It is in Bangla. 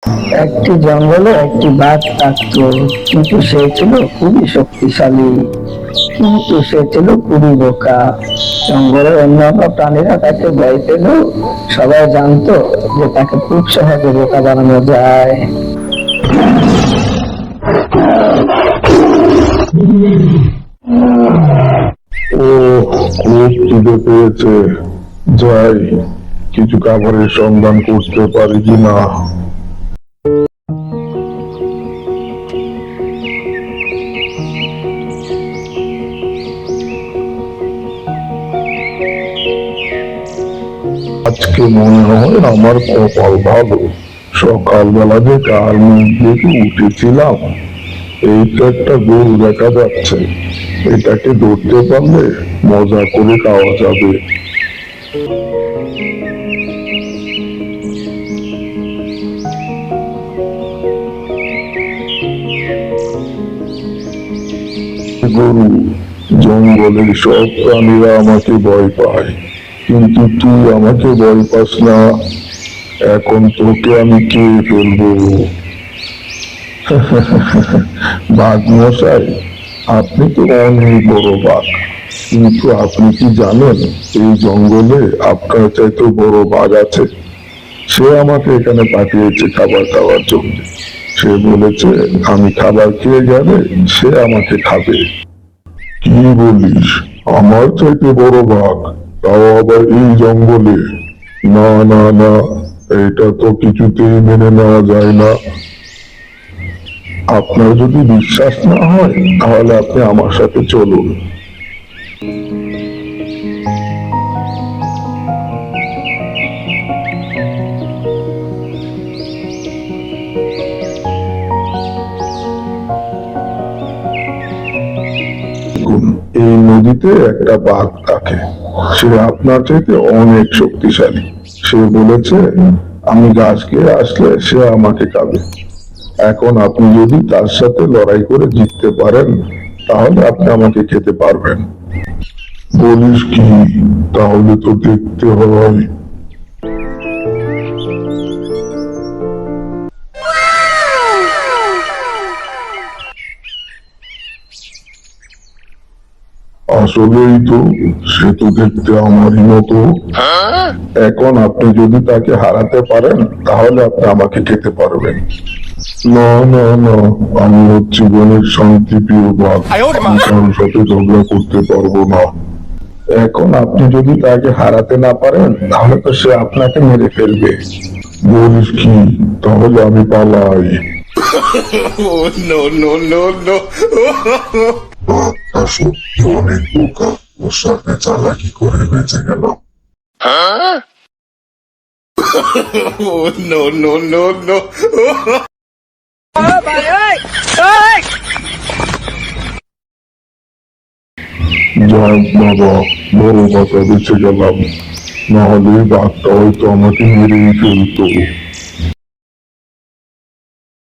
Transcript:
একটি জঙ্গলে একটি বাঘ থাকত, কিন্তু সে ছিল খুবই শক্তিশালী, কিন্তু সে ছিল খুবই বোকা। জঙ্গলের অন্যান্য প্রাণীরা তাকে ভয় পেল, সবাই জানতো যে তাকে খুব সহজে বোকা বানানো যায়। ও, খুব খিদে পেয়েছে। যাই, কিছু খাবারের সন্ধান করতে পারি কিনা। আজকে মনে হয় আমার কপাল ভালো। সকালবেলা যে কার মুখ দেখে উঠেছিলাম, এই তো একটা গরু দেখা যাচ্ছে। এটাকে ধরতে পারলে মজা করে খাওয়া যাবে। গরু, জঙ্গলের সব প্রাণীরা আমাকে ভয় পায়, কিন্তু তুই আমাকে ভয় পাস না। এখন তোকে আমি খেয়ে ফেলবো। বাঘ মশাই, আপনি তো অনেক বড় বাঘ, কিন্তু আপনি কি জানেন এই জঙ্গলে আপনার চাইতে বড় বাঘ আছে? সে আমাকে এখানে পাঠিয়েছে খাবার খাওয়ার জন্য। সে বলেছে আমি খাবার খেয়ে গেলে সে আমাকে খাবে। কি বলিস? আমার চাইতে বড় বাঘ, তাও আবার এই জঙ্গলে? না না না, এটা তো কিছুতেই মেনে নেওয়া যায় না। আপনার যদি বিশ্বাস না হয় তাহলে আপনি আমার সাথে চলুন। দেখুন, এই নদীতে একটা বাঘ থাকে। সে আপনার চাইতে অনেক শক্তিশালী। সে বলেছে আমি গাছ খেয়ে আসলে সে আমাকে খাবে। এখন আপনি যদি তার সাথে লড়াই করে জিততে পারেন তাহলে আপনি আমাকে খেতে পারবেন। বলিস কি? তাহলে তো দেখতে হয়। আসলেই তো, সে তো দেখতে আমারই মতো। এখন আপনি যদি তাকে হারাতে পারেন তাহলে আপনি আমাকে খেতে পারবেন। না না না, আমি হচ্ছি বনের শান্তি প্রিয় বাঘ, আমি কারোর সাথে ঝগড়া করতে পারবো না। এখন আপনি যদি তাকে হারাতে না পারেন তাহলে তো সে আপনাকে মেরে ফেলবে। বলিস কি? তাহলে আমি পালাই। Oh, no, no, no, no. বাঘটা সত্যি অনেক বোকা, ওর সাথে চালাকি করে বেঁচে গেল। Oh, no, no, no, no. যাক বাবা, বড় কথা বেঁচে গেলাম, নাহলে বাঘটা হয়তো আমাকে মেরেই ফেলতো।